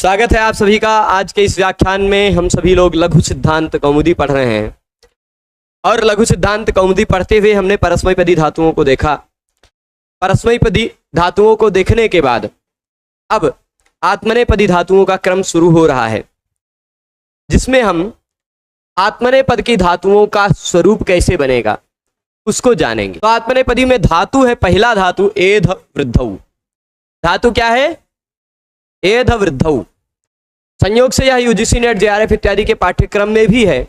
स्वागत है आप सभी का। आज के इस व्याख्यान में हम सभी लोग लघु सिद्धांत कौमुदी पढ़ रहे हैं और लघु सिद्धांत कौमुदी पढ़ते हुए हमने परस्मैपदी धातुओं को देखा। परस्मैपदी धातुओं को देखने के बाद अब आत्मनेपदी धातुओं का क्रम शुरू हो रहा है, जिसमें हम आत्मनेपद की धातुओं का स्वरूप कैसे बनेगा उसको जानेंगे। तो आत्मनेपदी में धातु है, पहला धातु एध वृद्धौ। धातु क्या है? एध वृद्धौ। संयोग से यह यूजीसी नेट जेआरएफ इत्यादि के पाठ्यक्रम में भी है।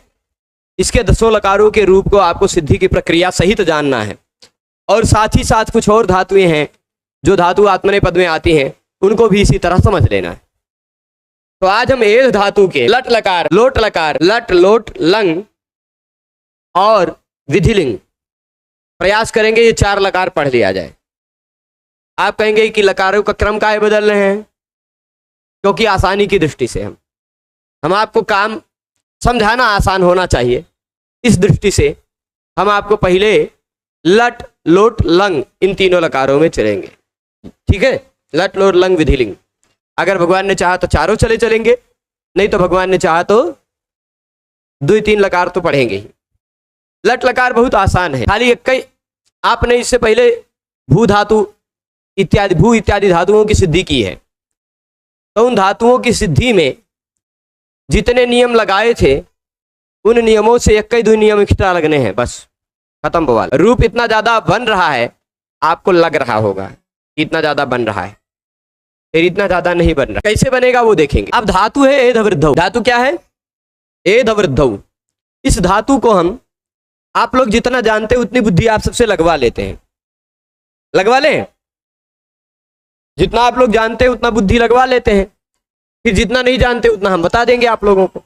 इसके 10 लकारों के रूप को आपको सिद्धि की प्रक्रिया सहित जानना है और साथ ही साथ कुछ और धातुएं हैं जो धातु आत्मनेपद में आती हैं, उनको भी इसी तरह समझ लेना है। तो आज हम एध धातु के लट लकार, लोट लकार, लट लोट लंग और विधिलिंग प्रयास करेंगे ये 4 लकार पढ़ लिया जाए। आप कहेंगे कि लकारों का क्रम काहे बदल रहे हैं? क्योंकि आसानी की दृष्टि से हम आपको काम समझाना आसान होना चाहिए। इस दृष्टि से हम आपको पहले लट लोट लंग इन तीनों लकारों में चलेंगे, ठीक है? लट लोट लंग विधिलिंग। अगर भगवान ने चाहा तो चारों चलेंगे, नहीं तो भगवान ने चाहा तो 2-3 लकार तो पढ़ेंगे ही। लट लकार बहुत आसान है, खाली एक ही आपने इससे पहले भू धातु इत्यादि धातुओं की सिद्धि की है। तो उन धातुओं की सिद्धि में जितने नियम लगाए थे उन नियमों से 1-2 नियम एक्स्ट्रा लगने हैं, बस खत्म बवाल। रूप इतना ज्यादा बन रहा है, आपको लग रहा होगा कि इतना ज्यादा बन रहा है, फिर इतना ज्यादा नहीं बन रहा। कैसे बनेगा वो देखेंगे। अब धातु है एध वृद्धौ। धातु क्या है? एध वृद्धौ। इस धातु को हम, आप लोग जितना जानते हैं उतनी बुद्धि आप सबसे लगवा लेते हैं। लगवा लें? जितना आप लोग जानते हैं उतना बुद्धि लगवा लेते हैं, फिर जितना नहीं जानते उतना हम बता देंगे आप लोगों को।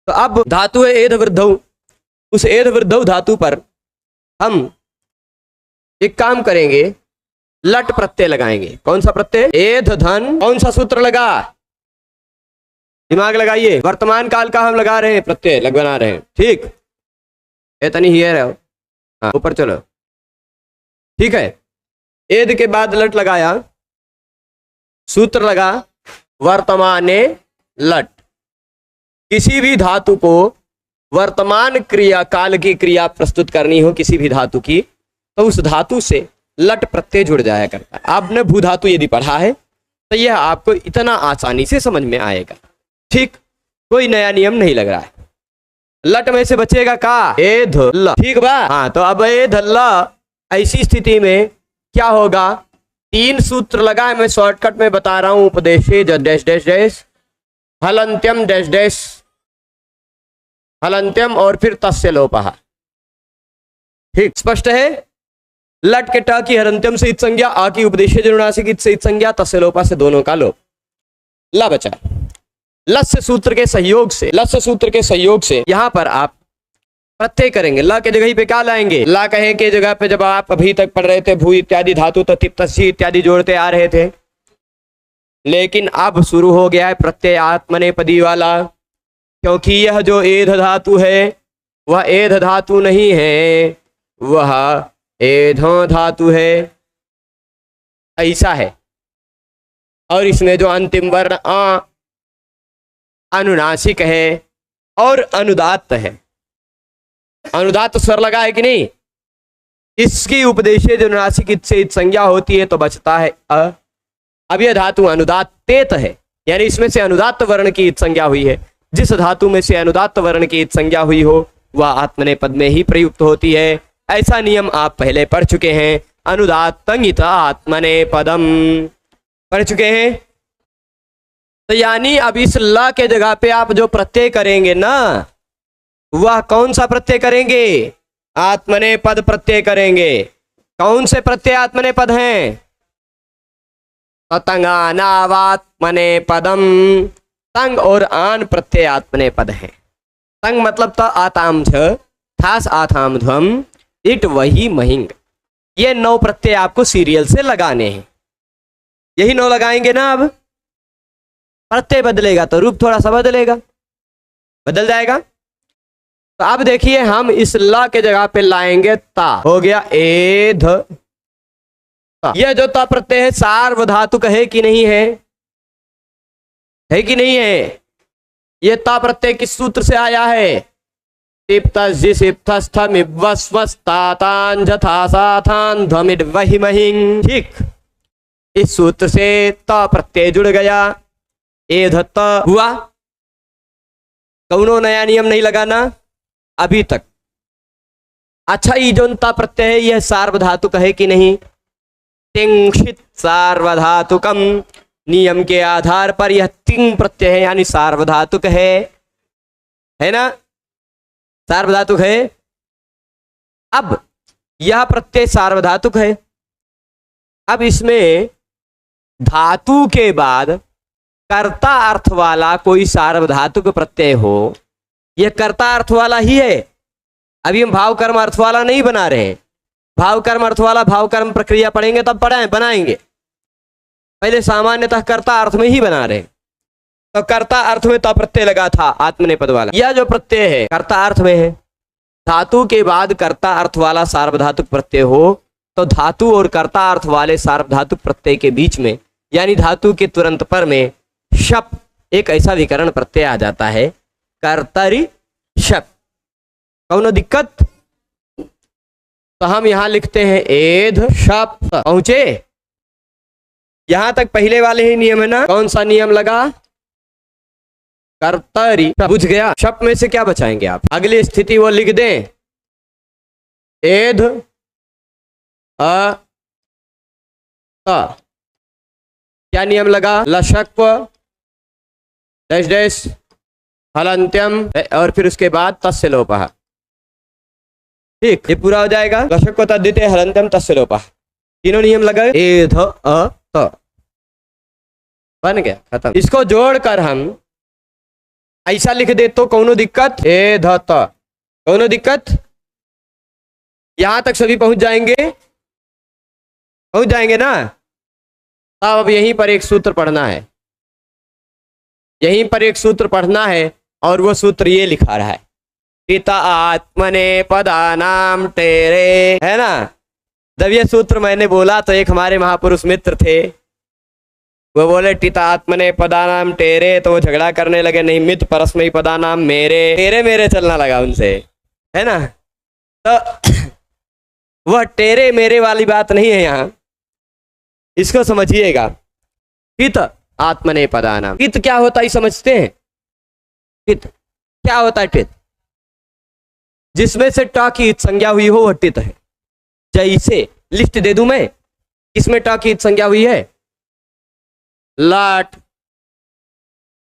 तो अब धातु है एध वृद्धौ। उस एध वृद्धौ धातु पर हम एक काम करेंगे, लट प्रत्यय लगाएंगे। कौन सा प्रत्यय? एध धन। कौन सा सूत्र लगा? दिमाग लगाइए। वर्तमान काल का हम लगा रहे हैं, प्रत्यय लगवा रहे हैं, ठीक? इतनी ही है, हाँ ऊपर चलो, ठीक है। एद के बाद लट लगाया, सूत्र लगा वर्तमाने लट। किसी भी धातु को वर्तमान क्रिया काल की क्रिया प्रस्तुत करनी हो किसी भी धातु की, तो उस धातु से लट प्रत्यय जुड़ जाया करता है। आपने भू धातु यदि पढ़ा है तो यह आपको इतना आसानी से समझ में आएगा, ठीक? कोई नया नियम नहीं लग रहा है। लट में से बचेगा का? एध ल, ठीक बा? हाँ, तो अब एध ल ऐसी स्थिति में क्या होगा? 3 सूत्र लगा है, मैं शॉर्टकट में बता रहा हूं। उपदेशे डैश डैश डैश, हलंत्यम डैश डैश, हलंत्यम और फिर तस्य लोपः, ठीक? स्पष्ट है? लट के ट की हरंत्यम से इत संज्ञा, आ की उपदेशे जनुनासिक इत से इत संज्ञा, तस्य लोपः से दोनों का लोप। ला बचा। लस्य सूत्र के सहयोग से यहां पर आप प्रत्यय करेंगे। ला के जगह पे क्या लाएंगे? ला कहे के जगह पे जब आप अभी तक पढ़ रहे थे भू इत्यादि धातु तो तिप तस्सी इत्यादि जोड़ते आ रहे थे, लेकिन अब शुरू हो गया है प्रत्यय आत्मनेपदी वाला, क्योंकि यह जो एध धातु है वह एध धातु नहीं है, वह एधो धातु है। ऐसा है। और इसमें जो अंतिम वर्ण आ अनुनासिक है और अनुदात्त है। अनुदात्त स्वर लगा है कि नहीं? इसकी उपदेशे जो अनुनासिक इत से इत संज्ञा होती है तो बचता है अ। अब यह धातु अनुदात्तेत है, यानी इसमें से अनुदात्त वर्ण की इत संज्ञा हुई है। जिस धातु में से अनुदात्त वर्ण की इत संज्ञा हुई हो वह आत्मनेपद में ही प्रयुक्त होती है। ऐसा नियम आप पहले पढ़ चुके हैं। अनुदात्तं इत आत्मनेपदम पढ़ चुके हैं। तो यानी अब इस ल के जगह पे आप जो प्रत्यय करेंगे ना, वह कौन सा प्रत्यय करेंगे? आत्मनेपद प्रत्यय करेंगे। कौन से प्रत्यय आत्मनेपद हैं? तंगानावात्मनेपदम। तंग और आन प्रत्यय आत्मनेपद है। तंग मतलब त आताम झ, थास आथाम ध्वम, इट वही महिंग। ये 9 प्रत्यय आपको सीरियल से लगाने हैं। यही 9 लगाएंगे ना। अब प्रत्यय बदलेगा तो रूप थोड़ा सा बदल जाएगा। तो अब देखिए हम इस ला के जगह पे लाएंगे ता, हो गया एध। यह जो ता प्रत्यय है सार्वधातुक है कि नहीं है? है कि नहीं है? ये ता प्रत्यय किस सूत्र से आया है? ठीक, इस सूत्र से ता प्रत्यय जुड़ गया, एध त हुआ। कौनो नया नियम नहीं लगाना अभी तक। अच्छा, ये जो ता प्रत्यय है यह सार्वधातुक है कि नहीं? तिंक्षित सार्वधातुकम, नियम के आधार पर यह तिंग प्रत्यय है यानी सार्वधातुक है ना? सार्वधातुक है। अब यह प्रत्यय सार्वधातुक है। अब इसमें धातु के बाद कर्ता अर्थ वाला कोई सार्वधातुक प्रत्यय हो, यह कर्ता अर्थ वाला ही है। अभी हम भाव कर्म अर्थ वाला नहीं बना रहे हैं। भाव कर्म अर्थ वाला भाव कर्म प्रक्रिया पढ़ेंगे तब बनाएंगे। पहले सामान्यतः कर्ता अर्थ में ही बना रहे हैं। तो कर्ता अर्थ में तो प्रत्यय लगा था आत्मनेपद वाला। यह जो प्रत्यय है कर्ता अर्थ में है। धातु के बाद कर्ता अर्थ वाला सार्वधातुक प्रत्यय हो तो धातु और कर्ता अर्थ वाले सार्वधातुक प्रत्यय के बीच में यानी धातु के तुरंत पर में शप एक ऐसा विकरण प्रत्यय आ जाता है, कर्तरि शप। कौनो दिक्कत? तो हम यहां लिखते हैं एध शप। पहुंचे? यहां तक पहले वाले ही नियम है ना? कौन सा नियम लगा? कर्तरि। बुझ गया? शप में से क्या बचाएंगे आप? अगली स्थिति वो लिख दें, एध अ क्या नियम लगा? लशक्व डैश डैश हलंत्यम और फिर उसके बाद तस्य लोपः। ठीक, ये पूरा हो जाएगा। लशक्व तद्धिते हलंत्यम तस्य लोपः, तीनों नियम लगा। एध अ त बन गया, खत्म। इसको जोड़कर हम ऐसा लिख दे तो कौनो दिक्कत? एध त, कौनो दिक्कत? यहां तक सभी पहुंच जाएंगे? पहुंच जाएंगे ना? अब यहीं पर एक सूत्र पढ़ना है, यहीं पर एक सूत्र पढ़ना है और वो सूत्र ये लिखा रहा है, पिता आत्मने पदानाम तेरे, है ना? जब ये सूत्र मैंने बोला तो एक हमारे महापुरुष मित्र थे, वो बोले टिता आत्मने पदानाम तेरे, तो वो झगड़ा करने लगे, नहीं मित परस्मई पदानाम मेरे, तेरे मेरे चलना लगा उनसे, है ना? तो वह तेरे मेरे वाली बात नहीं है यहाँ, इसको समझिएगा। पित आत्मने पदानाम, पित क्या होता है समझते हैं? पित क्या होता है? टित जिसमें से ट की इत संज्ञा हुई हो वह टित है। जैसे लिस्ट दे दूं मैं, इसमें ट की इत संज्ञा हुई है, लाट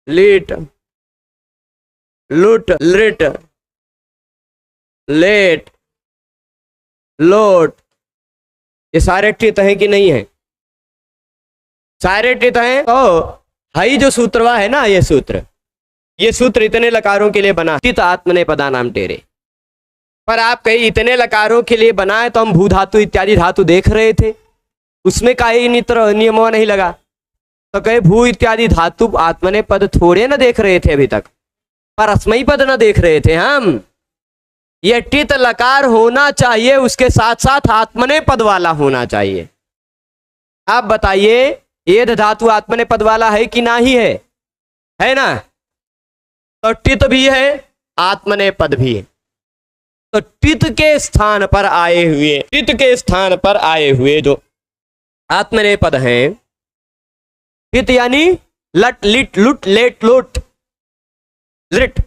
लीट लुट लिट लेट लोट, ये सारे टित हैं कि नहीं है? सारे टित हैं। तो हाई जो सूत्रवा है ना, ये सूत्र इतने लकारों के लिए बना, टित आत्मने पदानाम तेरे। पर आप कहीं इतने लकारों के लिए बनाए तो हम भू धातु इत्यादि धातु देख रहे थे, उसमें कहीं नियम नहीं लगा। तो कहे भू इत्यादि धातु आत्मने पद थोड़े ना देख रहे थे अभी तक, पर अस्मयी पद ना देख रहे थे हम। ये टित लकार होना चाहिए, उसके साथ साथ आत्मने पद वाला होना चाहिए। आप बताइए एध धातु आत्मने पद वाला है कि नहीं है ना? तो टित भी है, आत्मने पद भी है। तो टित के स्थान पर आए हुए जो आत्मने पद हैं, टित यानी लट लिट लुट लेट लोट लिट,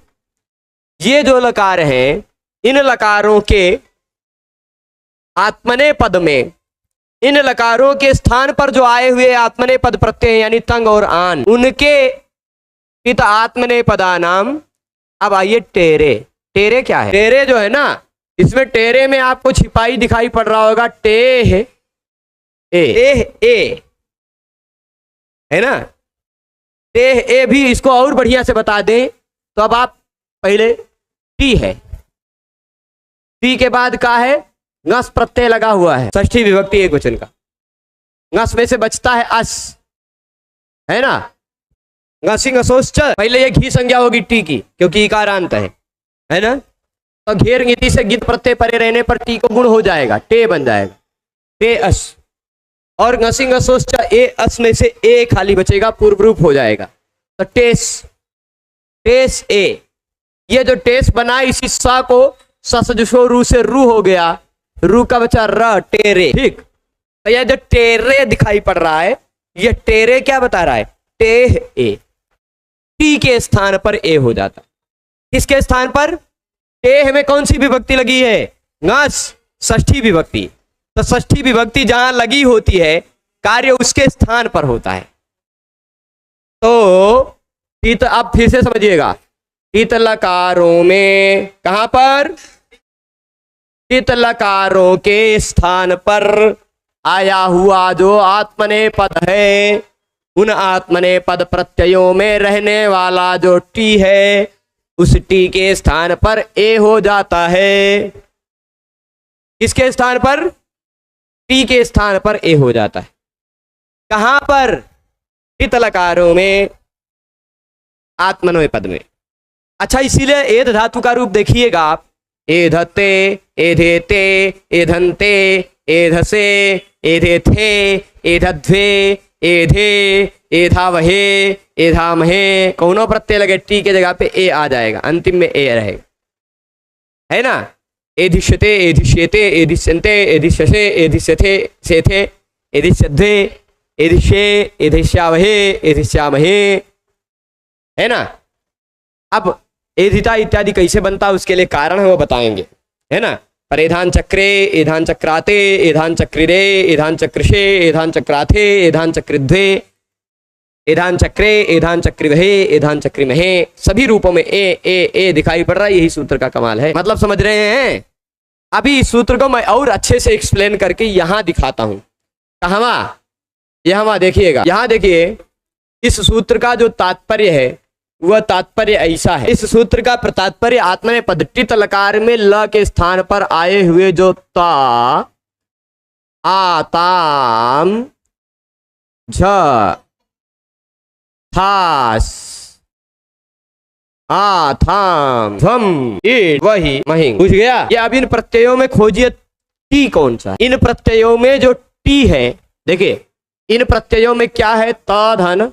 ये जो लकार हैं, इन लकारों के आत्मने पद में, इन लकारों के स्थान पर जो आए हुए आत्मने पद प्रत्यय यानी तंग और आन, उनके टित आत्मने पदानाम। अब आइए टेरे। टेरे क्या है? टेरे जो है ना, इसमें टेरे में आपको छिपाई दिखाई पड़ रहा होगा, टे ए है ना? टे ए भी इसको और बढ़िया से बता दें तो अब आप पहले टी है, टी के बाद का है ngस प्रत्यय लगा हुआ है, षष्ठी विभक्ति एक वचन का। ngस में से बचता है अस, है ना? ngसी ngसोश्च, पहले ये घी संज्ञा होगी टी की क्योंकि इकारांत है ना? तो घेर गिति से गित प्रत्यय परे रहने पर टी को गुण हो जाएगा, टे बन जाएगा, टे अस। और ngसी ngसोश्च ए अस में से ए खाली बचेगा, पूर्व रूप हो जाएगा। तो टेस, टेस ए, ये जो टेस बना इसी सा को ससजुशो रू से रू हो गया, रू का बचा र, टेरे। ठीक, तो ये जो टेरे दिखाई पड़ रहा है, ये टेरे क्या बता रहा है, टेह ए, टी के स्थान पर ए हो जाता। किसके स्थान पर, टेह में कौन सी विभक्ति लगी है, ngस, षष्ठी विभक्ति। तो षष्ठी विभक्ति जहां लगी होती है कार्य उसके स्थान पर होता है। तो टीत, आप फिर से समझिएगा, टीत लकारों में कहां पर, टीत लकारों के स्थान पर आया हुआ जो आत्मनेपद है, उन आत्मनेपद प्रत्ययों में रहने वाला जो टी है, उस टी के स्थान पर ए हो जाता है। किसके स्थान पर, टी के स्थान पर ए हो जाता है। कहां पर, टीत लकारों में, आत्मनेपद में। अच्छा, इसीलिए एध धातु का रूप देखिएगा आप, एधते, एधेते, एधन्ते, एधसे, एधेथे, एधध्वे, एधे, एधावहे, एधामहे, कौनो प्रत्यय लगे टी के जगह पे ए आ जाएगा, अंतिम में ए रहेगा, है ना। एधिष्यते, एधिष्येते, एधिष्यन्ते, एधिष्यसे, एधिष्यथे, सेथे, एधिष्यध्वे, एधिष्ये, एधिष्यावहे, एधिष्यामहे, है ना। अब एधिता इत्यादि कैसे बनता है उसके लिए कारण है वो बताएंगे, है ना। परेधान चक्रे, एधान चक्राते, एधान चक्रिरे, एधान चक्रिषे, एधान चक्राथे, एधान चक्रिध्वे, एधान चक्रे, एधान चक्रिवहे, एधान चक्रिमहे, सभी रूपों में ए दिखाई पड़ रहा है। यही सूत्र का कमाल है, मतलब समझ रहे हैं। अभी इस सूत्र को मैं और अच्छे से एक्सप्लेन करके यहां दिखाता हूं। कहवा, यहां देखिएगा, यहां देखिए, इस सूत्र का जो तात्पर्य है वह तात्पर्य ऐसा है। इस सूत्र का तात्पर्य आत्मनेपद टित लकार में ल के स्थान पर आए हुए जो ता, आताम, झ, थास, आथाम, ध्वम, ईट, वही, महिंग। पूछ गया। ये अब इन प्रत्ययों में खोजिए टी कौन सा। इन प्रत्ययों में जो टी है, देखिए इन प्रत्ययों में क्या है, त धन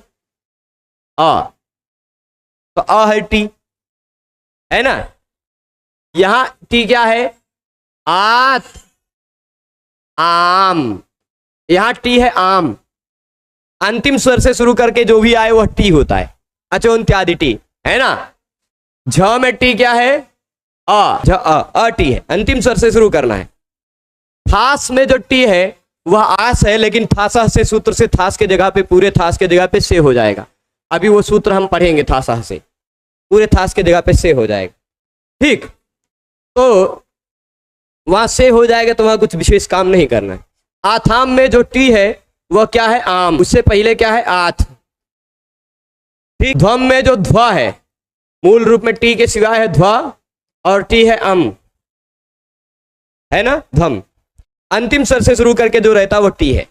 अ, तो अ है टी, है ना। यहां टी क्या है, आत, आम, यहां टी है आम। अंतिम स्वर से शुरू करके जो भी आए वह टी होता है, अचोन्त्यादि टी, है ना। झ में टी क्या है, अ, झ अ टी है, अंतिम स्वर से शुरू करना है। थास में जो टी है वह आस है, लेकिन थासा से सूत्र से थास के जगह पे, पूरे थास के जगह पे से हो जाएगा। अभी वो सूत्र हम पढ़ेंगे, थासा से पूरे थास के जगह पे से हो जाएगा। ठीक, तो वहां से हो जाएगा तो वहां कुछ विशेष काम नहीं करना है। आथाम में जो टी है वह क्या है, आम, उससे पहले क्या है, आथ। ठीक, ध्वम में जो ध्वा है, मूल रूप में टी के सिवाय है ध्वा और टी है अम, है ना, ध्वम। अंतिम स्वर से शुरू करके जो रहता वो टी है।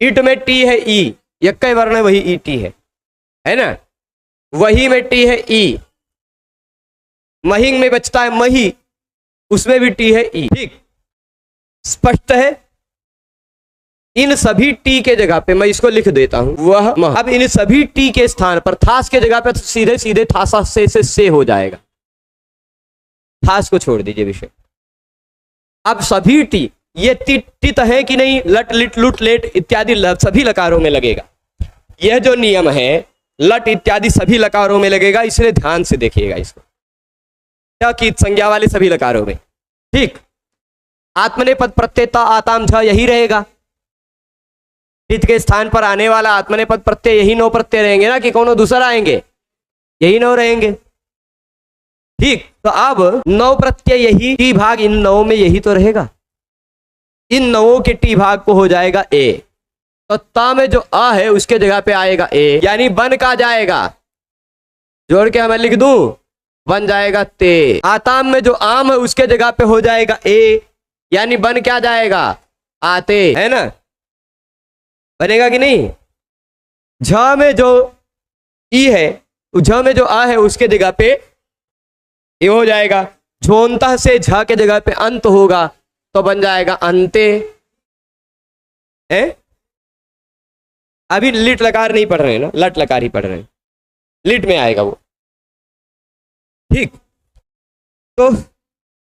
ईट में टी है ई, यक्कई वर्ण है, वही ई टी है ना। वही में टी है ई। महिंग में बचता है मही, उसमें भी टी है ई। ठीक, स्पष्ट है। इन सभी टी के जगह पे मैं इसको लिख देता हूं, वह मह। अब इन सभी टी के स्थान पर थास के जगह पे तो सीधे सीधे थासा से हो जाएगा, थास को छोड़ दीजिए विषय। अब सभी टी, ये टित है कि नहीं, लट लिट लुट लेट इत्यादि सभी लकारों में लगेगा। यह जो नियम है लट इत्यादि सभी लकारों में लगेगा, इसलिए ध्यान से देखिएगा इसको, क्या की संज्ञा वाले सभी लकारों में। ठीक, आत्मनेपद प्रत्यय ता, आताम, झ यही रहेगा। टित के स्थान पर आने वाला आत्मनेपद प्रत्यय यही 9 प्रत्यय रहेंगे ना, कि कौन दूसरा आएंगे, यही 9 रहेंगे। ठीक, तो अब 9 प्रत्यय यही टी भाग, इन 9 में यही तो रहेगा। इन 9 के टी भाग को हो जाएगा ए, तो ता में जो अ है उसके जगह पे आएगा ए, यानी बन का जाएगा, जोड़ के मैं लिख दूं, बन जाएगा ते। आताम में जो आम है उसके जगह पे हो जाएगा ए, यानी बन क्या जाएगा, आते, है ना, बनेगा कि नहीं। झ में जो ई है, झ में जो आ है उसके जगह पे ये हो जाएगा। झोंता से झ के जगह पे अंत होगा तो बन जाएगा अंते, है। अभी लिट लकार नहीं पढ़ रहे हैं ना, लट लकार ही पढ़ रहे हैं। लिट में आएगा वो। ठीक, तो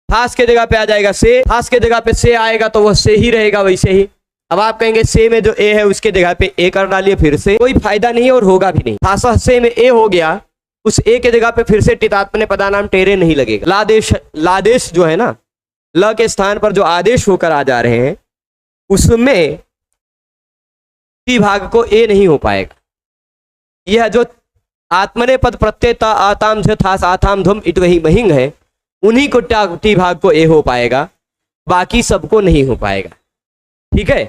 थास के जगह पे आ जाएगा से, थास के जगह पे से आएगा तो वह से ही रहेगा वैसे ही। अब आप कहेंगे से में जो ए है उसके जगह पे ए कर डालिए, फिर से कोई फायदा नहीं और होगा भी नहीं। थासा से में ए हो गया, उस ए के जगह पे फिर से टितात्मने पदानाम टेरे नहीं लगेगा। लादेश, लादेश जो है ना, ल के स्थान पर जो आदेश होकर आ जा रहे हैं उसमें टी भाग को ए नहीं हो पाएगा। यह जो आत्मने पद प्रत्ययता आताम थास आताम धुम इट वही महिंग है, उन्हीं को टी भाग को ए हो पाएगा, बाकी सबको नहीं हो पाएगा। ठीक है,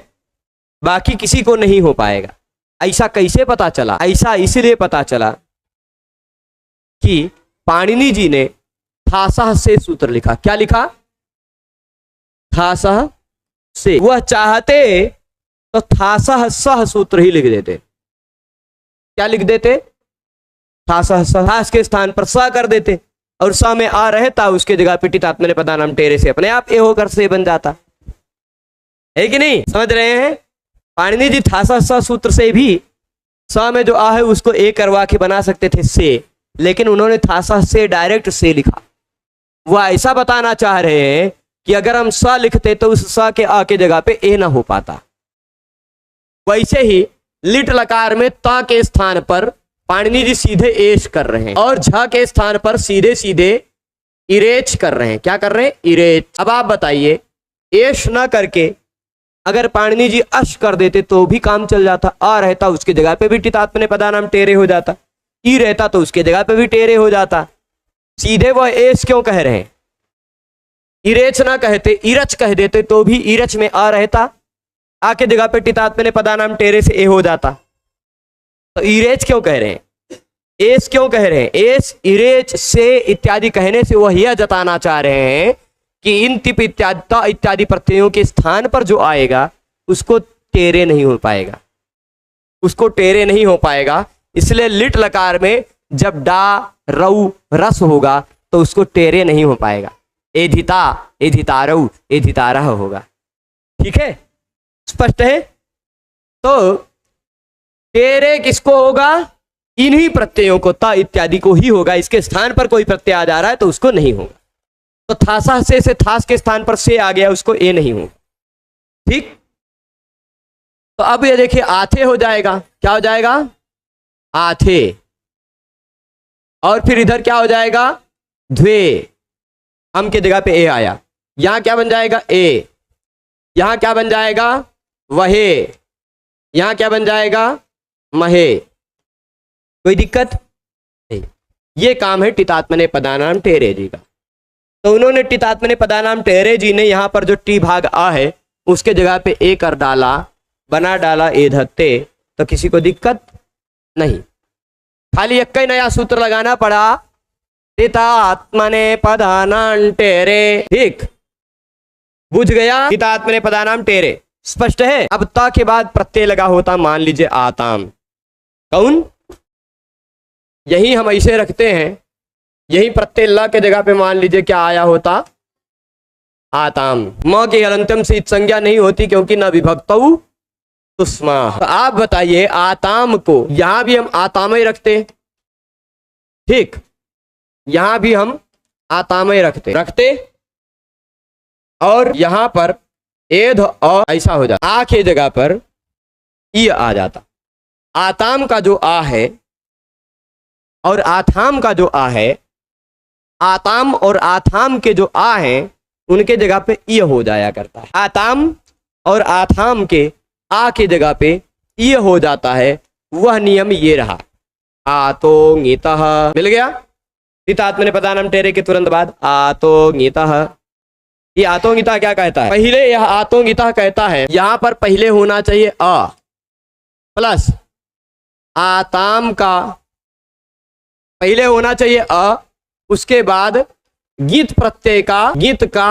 बाकी किसी को नहीं हो पाएगा। ऐसा कैसे पता चला? ऐसा इसलिए पता चला कि पाणिनि जी ने थासह से सूत्र लिखा। क्या लिखा? थासह से। वह चाहते तो थासह सह सूत्र ही लिख देते। क्या लिख देते? थासह सह, थास के स्थान पर स कर देते और स में आ रहता, उसके जगह पे टितात्मने पदानाम टेरे से अपने आप ए होकर से बन जाता है कि नहीं? समझ रहे हैं? पाणिनि जी थासा स सूत्र से भी स में जो आ है उसको ए करवा के बना सकते थे से, लेकिन उन्होंने थासा से डायरेक्ट से लिखा। वह ऐसा बताना चाह रहे हैं कि अगर हम स लिखते तो उस स के आ के जगह पे ए ना हो पाता। वैसे ही लिट लकार में त के स्थान पर पाणिनि जी सीधे एश कर रहे हैं और झ के स्थान पर सीधे सीधे इरेच कर रहे हैं। क्या कर रहे हैं? इरेच। अब आप बताइए, एश ना करके अगर पाणिनि जी अश कर देते तो भी काम चल जाता। आ रहता उसके जगह पे भी टितात्मने पदानाम टेरे हो जाता, ई रहता तो उसके जगह पे भी टेरे हो जाता। सीधे वह एश क्यों कह रहे हैं? इरेच ना कहते, इरच कह देते तो भी इरच में आ रहता, आके जगह पे टितात्मने पदानाम टेरे से ए हो जाता। तो इरेच क्यों कह रहे हैं? एस क्यों कह रहे हैं? एस, इरेच, से इत्यादि कहने से वह यह जताना चाह रहे हैं कि इन तिप इत्यादि इत्यादि प्रत्ययों के स्थान पर जो आएगा उसको टेरे नहीं हो पाएगा, उसको टेरे नहीं हो पाएगा। इसलिए लिट लकार में जब डा रऊ रस होगा तो उसको टेरे नहीं हो पाएगा। एधिता, एधितारऊ, एधितारह होगा। ठीक है, स्पष्ट है? तो टेरे किसको होगा? इन्हीं प्रत्ययों को, ता इत्यादि को ही होगा। इसके स्थान पर कोई प्रत्यय आ जा रहा है तो उसको नहीं होगा। तो थासा से थास के स्थान पर से आ गया, उसको ए नहीं होगा। ठीक, तो अब ये देखिए आथे हो जाएगा। क्या हो जाएगा? आथे। और फिर इधर क्या हो जाएगा? द्वे। हम के जगह पे ए आया, यहां क्या बन जाएगा? ए। यहां क्या बन जाएगा? वहे। यहां क्या बन जाएगा? महे। कोई दिक्कत नहीं। ये काम है टितात्मने पदानाम टेरे जी का। तो उन्होंने टितात्मने पदानाम टेरे जी ने यहां पर जो टी भाग आ है उसके जगह पे ए कर डाला, बना डाला ए धत्ते, तो किसी को दिक्कत नहीं। खाली एक ही नया सूत्र लगाना पड़ा, टितात्मने पदानाम टेरे। ठीक, बुझ गया? टितात्मने पदानाम टेरे स्पष्ट है? अब ता के बाद प्रत्यय लगा होता, मान लीजिए आताम। कौन? यही हम ऐसे रखते हैं, यही प्रत्यय ल के जगह पे मान लीजिए क्या आया होता? आताम। म के हलंतम से संज्ञा नहीं होती क्योंकि न विभक्तौ तुस्मा। तो आप बताइए, आताम को यहां भी हम आताम ही रखते। ठीक, यहां भी हम आताम ही रखते और यहां पर एध अ ऐसा हो जाता, आ के जगह पर ई आ जाता। आताम का जो आ है और आथाम का जो आ है, आताम और आथाम के जो आ है उनके जगह पे ई हो जाया करता है। आताम और आथाम के आ के जगह पे ई हो जाता है। वह नियम ये रहा, आतोंगितः। मिल गया? टितात्मने पदानाम टेरे के तुरंत बाद आतोंगितः। ये आतोंगिता क्या कहता है? पहले यह आतोंगिता कहता है, यहां पर पहले होना चाहिए अ प्लस आताम का पहले होना चाहिए अ, उसके बाद गीत प्रत्यय का, गीत का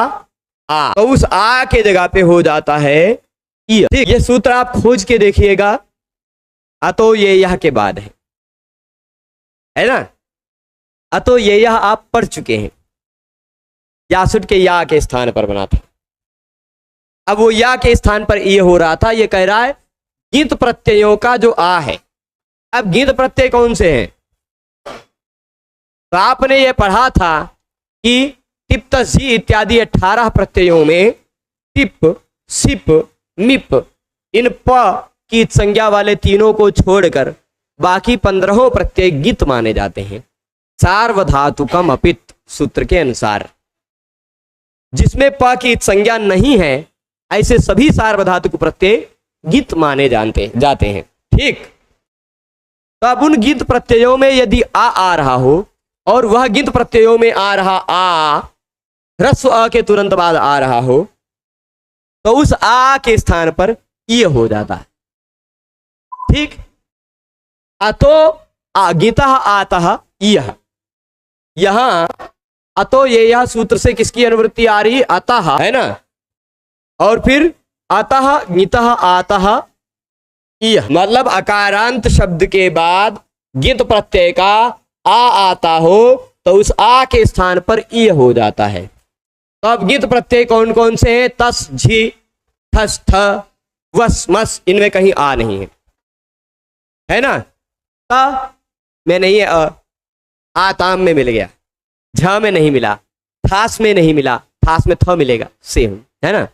आ, तो उस आ के जगह पे हो जाता है ई। ठीक, ये सूत्र आप खोज के देखिएगा। अतो ये यह के बाद है ना? अतो ये यह आप पढ़ चुके हैं, यासुट के या के स्थान पर बना था। अब वो या के स्थान पर ये हो रहा था, ये कह रहा है गीत प्रत्ययों का जो आ है। अब गीत प्रत्यय कौन से हैं? तो आपने ये पढ़ा था कि टिप तसी इत्यादि 18 प्रत्ययों में टिप, सिप, मिप इन प की संज्ञा वाले तीनों को छोड़कर बाकी 15 प्रत्यय गित माने जाते हैं सार्वधातुकम अपित सूत्र के अनुसार। जिसमें प की संज्ञा नहीं है ऐसे सभी सार्वधातुक प्रत्यय गित माने जाते हैं। ठीक, तो अब उन गित प्रत्ययों में यदि आ रहा हो और वह गित प्रत्ययों में आ रहा आ ह्रस्व अ के तुरंत बाद आ रहा हो तो उस आ के स्थान पर इ हो जाता है। ठीक, अतो आगिता आतः इयः, यहां अतो ये यह सूत्र से किसकी अनुवृत्ति आ रही, अतः है ना, और फिर अतः गितः आतः इयः, मतलब अकारांत शब्द के बाद गित प्रत्यय का आ आता हो तो उस आ के स्थान पर इ हो जाता है। तो अब गित प्रत्यय कौन कौन से हैं, तस, झी, थस, थ, वस, मस, इनमें कहीं आ नहीं है ना। त में नहीं है, आ ताम में मिल गया, झ में नहीं मिला, थास में नहीं मिला, थास में थ मिलेगा, सेम है ना।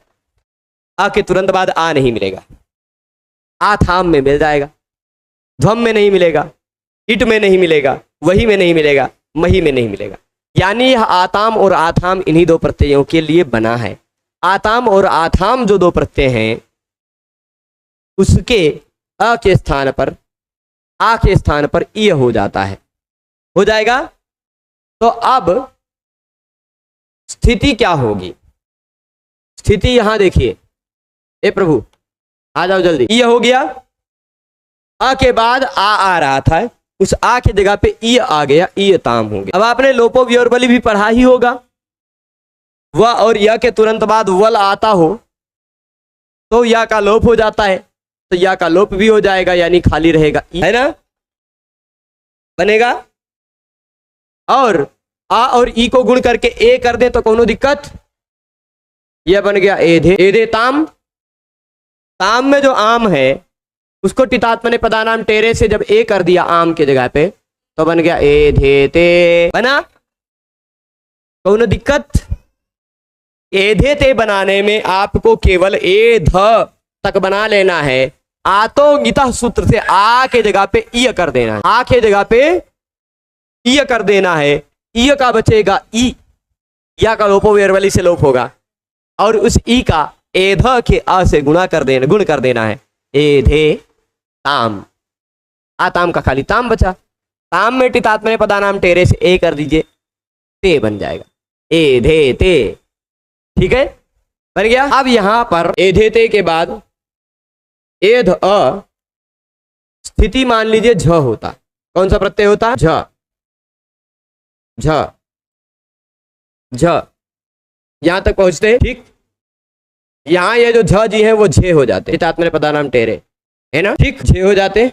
आ के तुरंत बाद आ नहीं मिलेगा, आ थाम में मिल जाएगा, ध्वम में नहीं मिलेगा, इट में नहीं मिलेगा, वही में नहीं मिलेगा, मही में नहीं मिलेगा। यानी यह आताम और आथाम इन्हीं दो प्रत्ययों के लिए बना है। आताम और आथाम जो दो प्रत्यय हैं उसके अ के स्थान पर आ के स्थान पर इ हो जाता है, हो जाएगा। तो अब स्थिति क्या होगी, स्थिति यहां देखिए, ए प्रभु आ जाओ जल्दी, इ हो गया, आ के बाद आ रहा था, उस आ की जगह पे इ आ गया, इ ताम हो गया। अब आपने लोपो व्योरबली भी पढ़ा ही होगा, वह और यह के तुरंत बाद वल आता हो तो या का लोप हो जाता है, तो या का लोप भी हो जाएगा, यानी खाली रहेगा इ, है ना, बनेगा। और आ और ई को गुण करके ए कर दे तो कोनो दिक्कत, यह बन गया एधे, एधे ताम। ताम में जो आम है उसको टितात्मने पदानाम टेरे से जब ए कर दिया आम के जगह पे तो बन गया ए धे ते, बना, कौन दिक्कत। ए धे ते बनाने में आपको केवल ए ध तक बना लेना है, आतो गीता सूत्र से आ के जगह पे इ कर देना है, आ के जगह पे इ कर देना है, इ का बचेगा ई, या का लोपो वेरवली से लोप होगा, और उस ई का ए ध के आ से गुण कर देना है, ए धे ताम, आताम का खाली ताम बचा, ताम में टितात्मने पदानाम टेरे से ए कर दीजिए, ते बन जाएगा, ए धे ते, ठीक है, बन गया। अब यहां पर ए धे ते के बाद एध अ स्थिति मान लीजिए झ होता, कौन सा प्रत्यय होता, झ, झ, झ, यहां तक पहुंचते, ठीक। यहां ये जो झ जी है वो झे हो जाते, टितात्मने पदानाम टेरे, है ना, ठीक, झे हो जाते।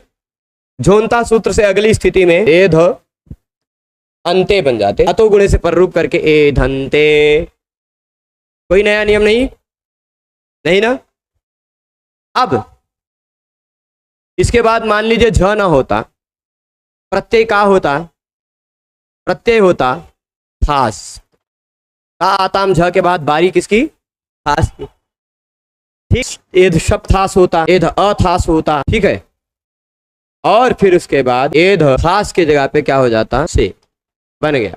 झोंता सूत्र से अगली स्थिति में एध अंते बन जाते, अतो गुणे से पररूप करके ए धनते। कोई नया नियम नहीं ना। अब इसके बाद मान लीजिए झ ना होता, प्रत्यय का होता, प्रत्यय होता थास, का आताम झ के बाद बारी किसकी, थास की, ठीक। एध शब्द थास होता, एध अथास होता, ठीक है, और फिर उसके बाद एध थास के जगह पे क्या हो जाता, से बन गया।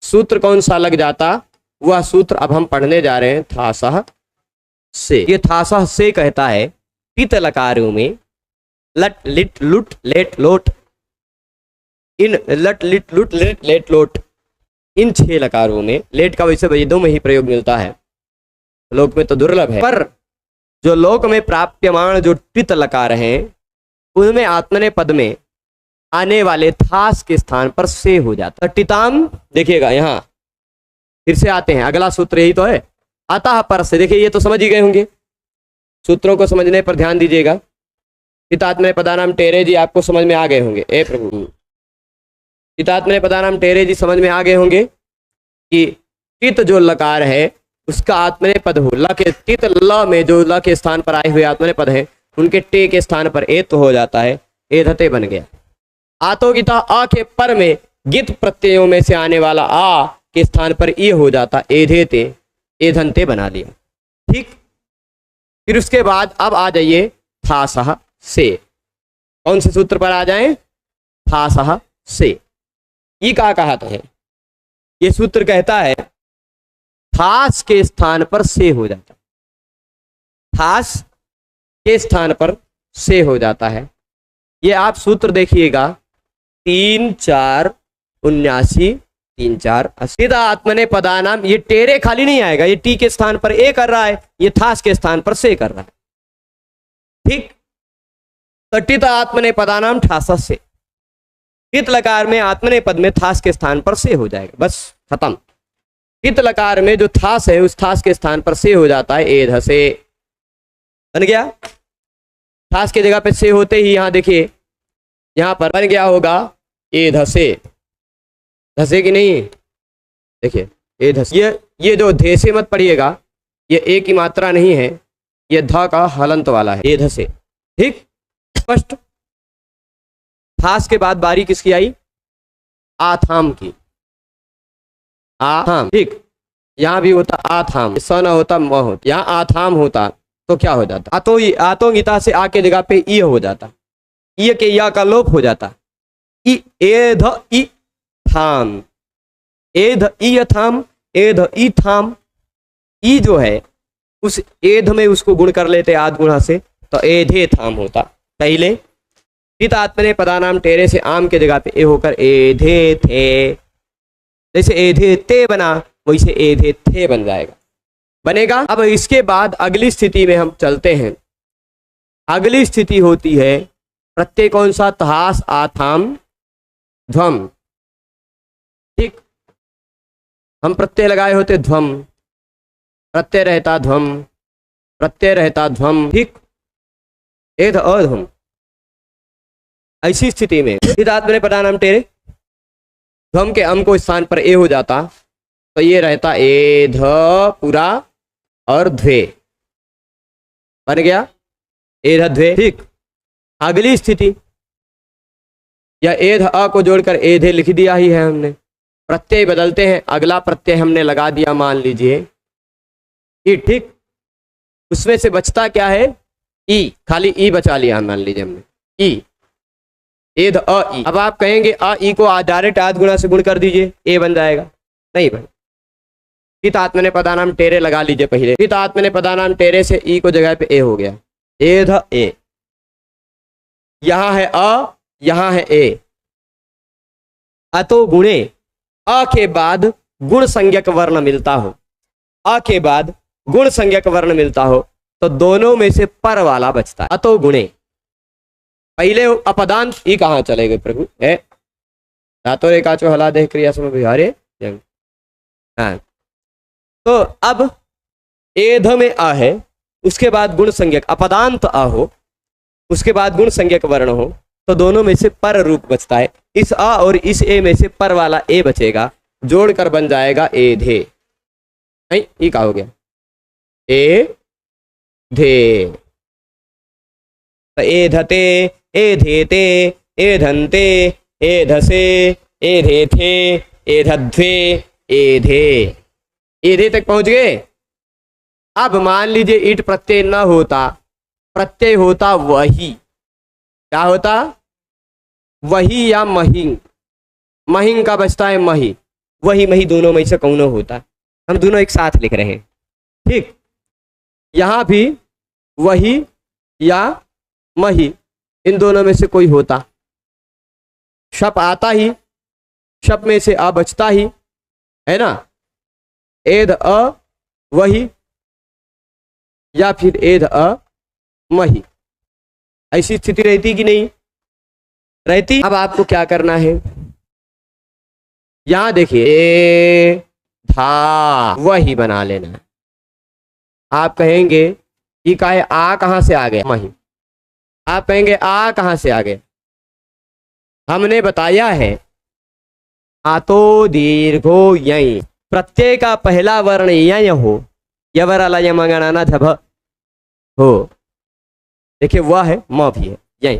सूत्र कौन सा लग जाता, वह सूत्र अब हम पढ़ने जा रहे हैं, थासह से। ये थासह से कहता है पित लकारों में लट लिट लुट लेट लोट, इन लट लिट लुट लेट लेट लोट, इन 6 लकारों में, लेट का वैसे वेदों में ही प्रयोग मिलता है, लोक में तो दुर्लभ है, पर जो लोक में प्राप्यमान जो टित लकार हैं उनमें आत्मने पद में आने वाले थास के स्थान पर से हो जाता। टिताम देखिएगा, यहां फिर से आते हैं, अगला सूत्र यही तो है, अतः पर से। देखिए ये तो समझ ही गए होंगे, सूत्रों को समझने पर ध्यान दीजिएगा। टितात्मने पदानाम टेरे जी आपको समझ में आ गए होंगे, ए प्रभु, टितात्मने पदानाम टेरे जी समझ में आ गए होंगे कि टित जो लकार है उसका आत्मने पद हो, ल के टित ल में जो ल के स्थान पर आए हुए आत्मने पद है उनके टे के स्थान पर ए तो हो जाता है, ए धते बन गया। आतो गीता अ के पर में गित प्रत्ययों में से आने वाला आ के स्थान पर ये हो जाता, एधेते, एधनते बना लिया। ठीक, फिर उसके बाद अब आ जाइए था सह से। कौन से सूत्र पर आ जाएं? था सह से। ये क्या कहता है? ये सूत्र कहता है थास के स्थान पर से हो जाता, थास के स्थान पर से हो जाता है। ये आप सूत्र देखिएगा 3 4 79 3 4 80। आत्मने पदानाम, ये टेरे खाली नहीं आएगा, ये टी के स्थान पर ए कर रहा है, ये थास के स्थान पर से कर रहा है। ठीक, तटित आत्मने पदानाम ठासा से। टित लकार में आत्मने पद में थास के स्थान पर से हो जाएगा, बस खत्म। टित लकार में जो थास है उस थास के स्थान पर से हो जाता है, एध से बन गया। थास की जगह पे से होते ही यहां देखिए, यहां पर बन गया होगा एध से। धसे की नहीं, देखिए एध। ये जो धे से मत पढ़िएगा, ये ए की मात्रा नहीं है, ये ध का हलंत वाला है, एध से। ठीक, स्पष्ट। थास के बाद बारी किसकी आई? आथाम की, आथाम। ठीक, यहां भी होता आथाम, स न होता म होता, यहां आथाम होता तो क्या हो जाता? आतो गीता से आ के जगह पे ई हो जाता, ई के या का लोप हो जाता। ई एध ई थाम, एध ई थाम, एध ई थाम। ई जो है उस एध में उसको गुण कर लेते आद गुणा से, तो एधे थाम होता पहले। टित आत्मने पदानाम टेरे से आम के जगह पे ए होकर एधे थे, जैसे एधे ते बना वैसे एधे थे बन जाएगा, बनेगा। अब इसके बाद अगली स्थिति में हम चलते हैं। अगली स्थिति होती है प्रत्यय कौन सा? तहास आथाम ध्वम। ठीक, हम प्रत्यय लगाए होते ध्वम, प्रत्यय रहता ध्वम, प्रत्यय रहता ध्वम। ठीक, एध अध्वम। ऐसी स्थिति में आत्मने पदानाम टेरे, ध्वम के अम को स्थान पर ए हो जाता, तो ये रहता एध पूरा और ध्वे बन गया, एध ध्वे। ठीक, अगली स्थिति, या एध अ को जोड़कर एधे लिख दिया ही है हमने। प्रत्यय बदलते हैं, अगला प्रत्यय हमने लगा दिया, मान लीजिए ई। ठीक, उसमें से बचता क्या है? ई, खाली ई बचा लिया मान लीजिए हमने, ई, एध अ ई। अब आप कहेंगे अ ई को डायरेक्ट आध गुणा से गुण कर दीजिए, ए बन जाएगा, नहीं बन। टित आत्मने पदानाम टेरे लगा लीजिए पहले, टित आत्मने पदानाम टेरे से ई को जगह पे ए हो गया, एध ए। यहां है अ, यहां है ए। अतो गुणे, अ के बाद गुण संज्ञक वर्ण मिलता हो, अ के बाद गुण संज्ञक वर्ण मिलता हो, तो दोनों में से पर वाला बचता है। अतो गुणे, पहले अपदांत ई कहाँ चले गए प्रभु? है धातो रेखा चो हला देह क्रिया समय बिहारे। हाँ, तो अब एध में आ है, उसके बाद गुण संज्ञक अपदांत आ हो, उसके बाद गुण संज्ञक वर्ण हो, तो दोनों में से पर रूप बचता है। इस आ और इस ए में से पर वाला ए बचेगा, जोड़कर बन जाएगा एधे। नहीं, ये क्या हो गया? ए धे। तो एधते, एधेते, एधन्ते, एधसे, एधेथे, एधध्वे, एधे। एधे तक पहुंच गए। अब मान लीजिए ईट प्रत्यय न होता, प्रत्यय होता वही। क्या होता? वही या महिंग। महिंग का बचता है मही, वही मही दोनों में से कौनो होता। हम दोनों एक साथ लिख रहे हैं। ठीक, यहां भी वही या मही, इन दोनों में से कोई होता। शप आता ही, शप में से आ बचता ही है ना। एध अ वही या फिर एध अ मही, ऐसी स्थिति रहती कि नहीं रहती? अब आपको क्या करना है, यहां देखिए ए था वही बना लेना है। आप कहेंगे कि का है आ कहां से आ गया? मही। आप कहेंगे आ कहां से आ गया? हमने बताया है आतो दीर्घो यई, प्रत्यय का पहला वर्ण यय हो, यवराला यमगणाना धभ हो। देखिए वह है, म भी है, यय।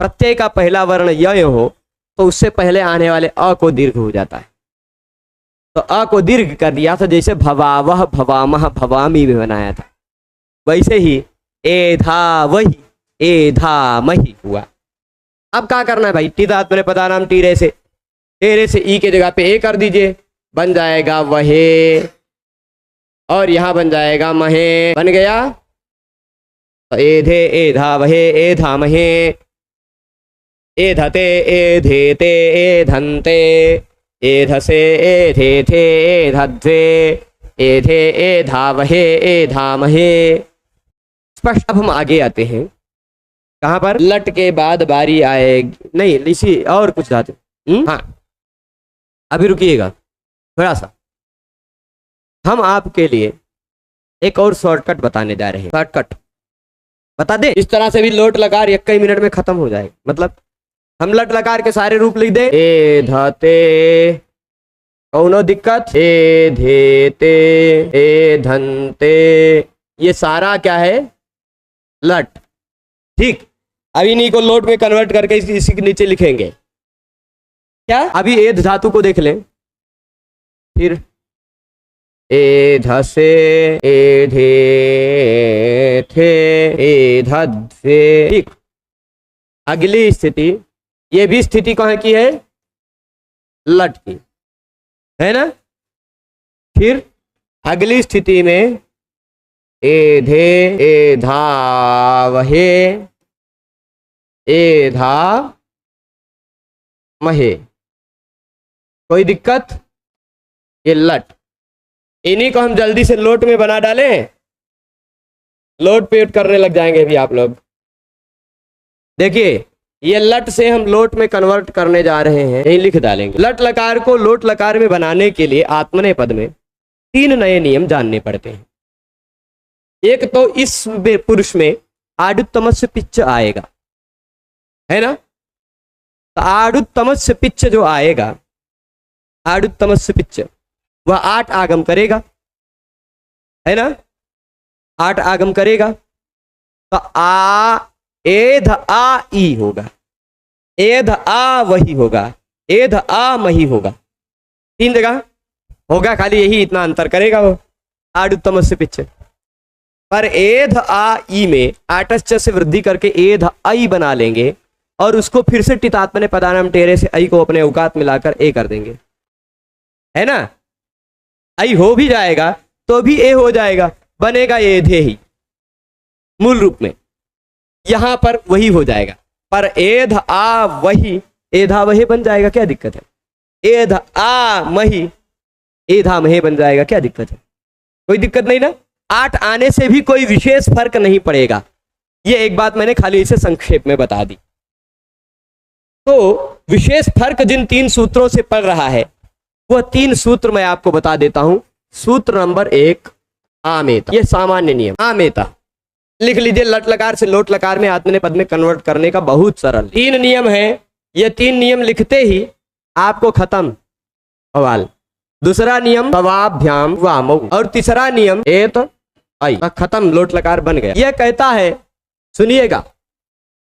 प्रत्यय का पहला वर्ण यय हो तो उससे पहले आने वाले अ को दीर्घ हो जाता है। तो अ को दीर्घ कर दिया था, जैसे भवावह भवामह भवामी में बनाया था, वैसे ही एधा वही एधा मही हुआ। अब क्या करना है भाई, टीदात्मने पदानाम टीरे से, टेरे से ई के जगह पे ए कर दीजिए, बन जाएगा वहे, और यहां बन जाएगा महे, बन गया। तो एधे एधा वहे एधा महे, एधते एधेते एधन्ते, एधसे एधेथे एधध्वे, एधे एधा वहे एधा महे। स्पष्ट। अब हम आगे आते हैं, कहां पर, लट के बाद बारी आएगी, नहीं इसी और कुछ धातु। हाँ अभी रुकिएगा थोड़ा सा, हम आपके लिए एक और शॉर्टकट बताने जा रहे हैं। शॉर्टकट बता दे, इस तरह से भी लोट लकार 1 मिनट में खत्म हो जाएगा। मतलब हम लट लकार के सारे रूप लिख दे, ए धते, कौनो दिक्कत, ए धेते ए धनते, ये सारा क्या है, लट। ठीक, अभी इन्हीं को लोट में कन्वर्ट करके इसी के नीचे लिखेंगे। क्या, अभी एध धातु को देख लें, फिर एधसे एधे थे एधध्वे। ठीक, अगली स्थिति, ये भी स्थिति कहाँ की है, लट की है ना। फिर अगली स्थिति में एधे एधावहे एधा महे, कोई दिक्कत, ये लट। इन्हीं को हम जल्दी से लोट में बना डालें, लोट पेट करने लग जाएंगे भी आप लोग। देखिए ये लट से हम लोट में कन्वर्ट करने जा रहे हैं, यही लिख डालेंगे। लट लकार को लोट लकार में बनाने के लिए आत्मनेय पद में 3 नए नियम जानने पड़ते हैं। एक तो इस पुरुष में आडुत्तमस्य पिच्च आएगा, है ना। तो आडुत्तमस्य पिच्च जो आएगा, आडुत्तमस्य पिच्च, वह 8 आगम करेगा, है ना, 8 आगम करेगा। तो आ एध आ ई होगा, एध आ वही होगा, एध आ मही होगा, 3 जगह होगा, खाली यही इतना अंतर करेगा वो आडुत्तमस्य पिच्च। पर एध आ ई में आटश्च से वृद्धि करके एध आई बना लेंगे, और उसको फिर से टितात्मने पदानाम टेरे से आई को अपने औकात में लाकर ए कर देंगे, है ना। आई हो भी जाएगा तो भी ए हो जाएगा, बनेगा एधे ही मूल रूप में, यहां पर वही हो जाएगा। पर एध आ वही एधा वही बन जाएगा, क्या दिक्कत है। एध आ मही एधा महे बन जाएगा, क्या दिक्कत है, कोई दिक्कत नहीं ना। 8 आने से भी कोई विशेष फर्क नहीं पड़ेगा, ये एक बात मैंने खाली इसे संक्षेप में बता दी। तो विशेष फर्क जिन 3 सूत्रों से पड़ रहा है, वह 3 सूत्र मैं आपको बता देता हूं। सूत्र नंबर 1 आमेता, ये सामान्य नियम आमेता लिख लीजिए। लट लकार से लोट लकार में आत्मनेय पद में कन्वर्ट करने का बहुत सरल 3 नियम है। ये 3 नियम लिखते ही आपको खत्म सवाल। दूसरा नियम भवाभ्याम वामौ, और तीसरा नियम एत आई, खत्म, लोट लकार बन गया। यह कहता है, सुनिएगा,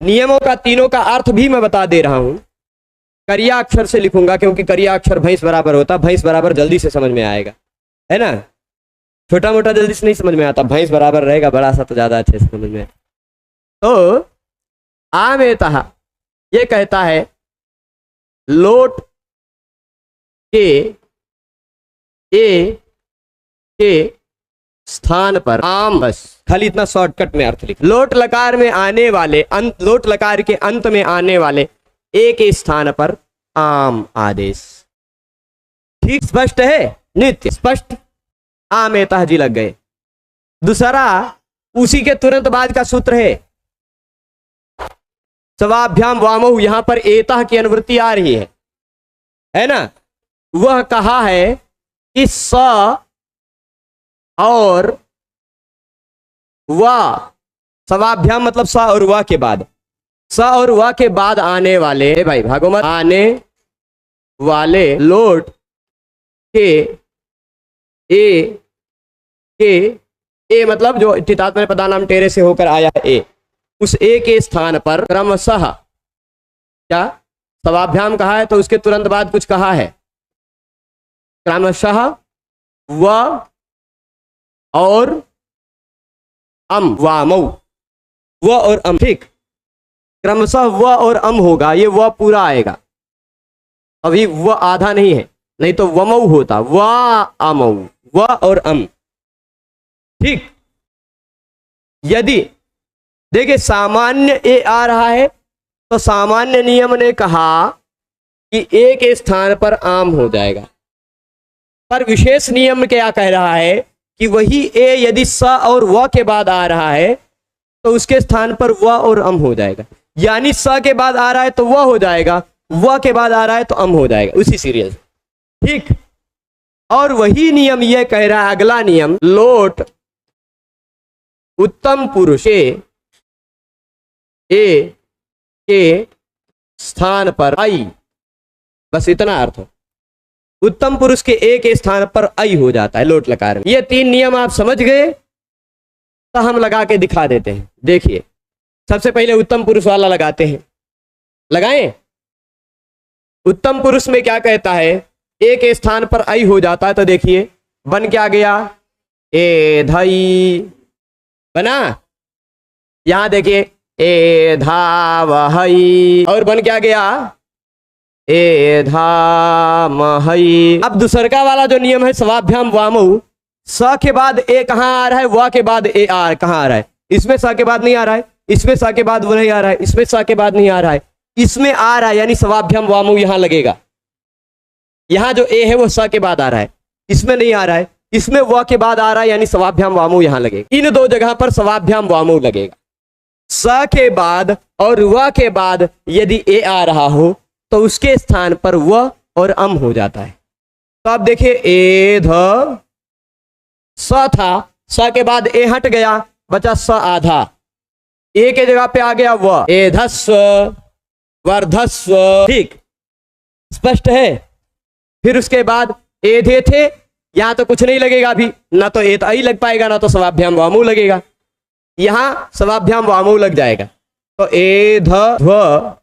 नियमों का तीनों का अर्थ भी मैं बता दे रहा हूं। करिया अक्षर से लिखूंगा, क्योंकि करिया अक्षर भैंस बराबर होता, भैंस बराबर जल्दी से समझ में आएगा, है ना। छोटा मोटा जल्दी से नहीं समझ में आता, भैंस बराबर रहेगा, बड़ा सा तो ज्यादा अच्छे से समझ में। तो आमेतः ये कहता है, लोट के ए के स्थान पर आम, बस खाली इतना शॉर्टकट में अर्थ लिख। लोट लकार में आने वाले लोट लकार के अंत में आने वाले ए के स्थान पर आम आदेश। ठीक, स्पष्ट है, नित्य स्पष्ट। आमेतः जी लग गए। दूसरा उसी के तुरंत बाद का सूत्र है सवाभ्याम वामहु, यहां पर एतः की अनुवृत्ति आ रही है ना। वह कहा है कि स और वा, सवाभ्याम मतलब स और वा के बाद, स और वा के बाद आने वाले, भाई भागो मत, आने वाले लोट के ए मतलब जो टितात्मने पदानाम टेरे से होकर आया है ए, उस ए के स्थान पर क्रमशः क्या सवाभ्याम कहा है तो उसके तुरंत बाद कुछ कहा है, क्रमशः व और अम, वामौ, व और अम, ठीक। क्रमशः व और अम होगा, ये व पूरा आएगा, अभी व आधा नहीं है, नहीं तो वमौ होता, व अमौ, व और अम, ठीक। यदि देखिए सामान्य ए आ रहा है तो सामान्य नियम ने कहा कि ए के स्थान पर आम हो जाएगा, पर विशेष नियम क्या कह रहा है कि वही ए यदि स और व के बाद आ रहा है तो उसके स्थान पर व और अम हो जाएगा, यानी स के बाद आ रहा है तो व हो जाएगा, व के बाद आ रहा है तो अम हो जाएगा, उसी सीरियल, ठीक। और वही नियम यह कह रहा है, अगला नियम, लोट उत्तम पुरुष ए के स्थान पर आई, बस इतना अर्थ हो, उत्तम पुरुष के ए के स्थान पर आई हो जाता है लोट लकार में। ये तीन नियम आप समझ गए तो हम लगा के दिखा देते हैं। देखिए सबसे पहले उत्तम पुरुष वाला लगाते हैं, लगाएं। उत्तम पुरुष में क्या कहता है, ए के स्थान पर आई हो जाता है, तो देखिए बन क्या गया, ए धई बना, यहां देखिए ए धावहई, और बन क्या गया, ए धामहई। अब दूसरका वाला जो नियम है सवाभ्याम वामौ, स के बाद ए कहां आ रहा है, व के बाद ए कहां आ रहा है, इसमें स के बाद नहीं आ रहा है, इसमें स के बाद वो नहीं आ रहा है, इसमें स के बाद नहीं आ रहा है, इसमें आ रहा है, यानी सवाभ्याम वामौ यहां लगेगा। यहां जो ए है वो स के बाद आ रहा है, इसमें नहीं आ रहा है, इसमें व के बाद आ रहा है, यानी सवाभ्याम वामौ यहां लगेगा। इन दो जगह पर सवाभ्याम वामौ लगेगा। स के बाद और व के बाद यदि ए आ रहा हो तो उसके स्थान पर व और अम हो जाता है। तो आप देखिए ए ध स था, स के बाद ए हट गया, बचा स आधा, ए के जगह पे आ गया व, ए धस्व वर्धस्व, ठीक, स्पष्ट है। फिर उसके बाद ए धे थे, यहां तो कुछ नहीं लगेगा अभी, ना तो ए आई लग पाएगा, ना तो सवाभ्याम वामौ लगेगा, यहां सवाभ्याम वामौ लग जाएगा। तो ए ध ध्व